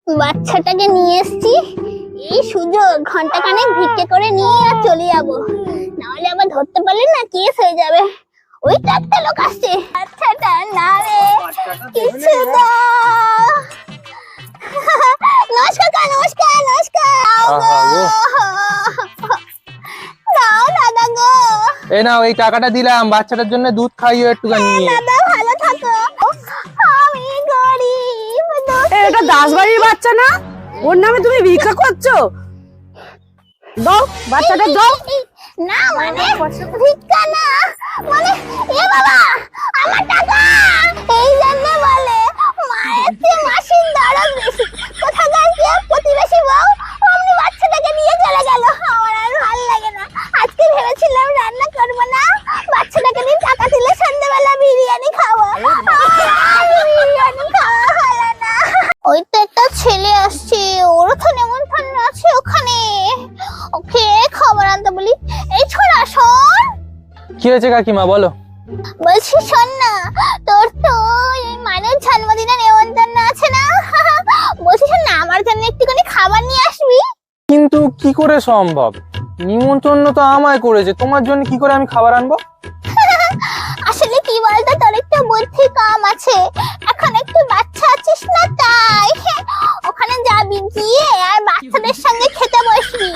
বাচ্চাটাকে নিয়ে এসছি, এই সুযোগ ঘন্টা খানেক ভিক্ষে করে নিয়ে আর চলে যাবো, নাহলে আবার ধরতে পারলে না কেস হয়ে যাবে। ওই তো একটা লোক আসছে। বাচ্চাটা না রে, কিছু দাও। নমস্কার নমস্কার নমস্কার। দাও দাদা গো। এই নাও, এই টাকাটা দিলাম, বাচ্চাটার জন্য দুধ খাইও একটুখানি নিয়ে। দাদা ভালো থাকো, আমি গরিব। এটা দাসবাড়ির বাচ্চা না? ওর নামে তুমি ভিক্ষা করছো? দাও বাচ্চাটা দাও। না মানে ভিক্ষা না, মানে এ বাবা আমার টাকা। এই জন্য বলে মায়ের চেয়ে মাসির দরদ বেশি। কোথাকার কে প্রতিবেশী বউ অমনি বাচ্চাটাকে নিয়ে চলে গেল। আমার আর ভালো লাগে না। আজকে ভেবেছিলাম রান্না করব না, বাচ্চাটাকে নিয়ে টাকা দিলে সন্ধ্যাবেলা বিরিয়ানি খাবো। বিরিয়ানি খাওয়া হলো না। ওই তো একটা ছেলে আসছে, ওর তো নেমন্তন্ন আছে ওখানে, ওকে খাবার আনতে বলি। এই ছোড়া শোন। কি হয়েছে কাকিমা, বলো। বলছি শোন না, তোর তো এই মানের জন্মদিনে নেমন্তন্ন আছে না? বলছি শোন না, আমার জন্য একটুখানি খাবার নিয়ে আসবি। কিন্তু কি করে সম্ভব? নিমন্ত্রণ তো আমায় করেছে, তোমার জন্য কি করে আমি খাবার আনবো? আসলে কি বলতো, তোর একটু বুদ্ধি কম আছে, এখন একটু বাচ্চা আছিস না তাই। ওখানে যাবি, গিয়ে আর বাচ্চাদের সঙ্গে খেতে বসবি,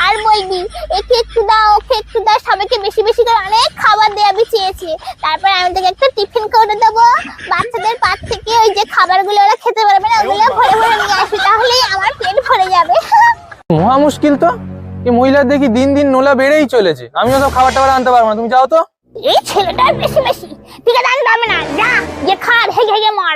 আর বলবি একে একটু দাও ওকে একটু দাও, সবাইকে বেশি বেশি করে অনেক খাবার দেওয়াবি চেয়েছে। তারপর আমি তোকে একটা টিফিন করে দেবো, বাচ্চাদের পাত থেকে ওই যে খাবারগুলো ওরা খেতে পারবে না, ওগুলো ভরে ভরে নিয়ে আসবি, তাহলেই আমার পেট ভরে যাবে। মহা মুশকিল তো, এই মহিলার দেখি দিন দিন নোলা বেড়েই চলেছে। আমিও তো খাবার টাবার আনতে পারবো না, তুমি যাও তো। এই ছেলেটার বেশি বেশি ঠিক আছে, আমি যাবে না, যা গিয়ে খা, হেগে হেগে মর।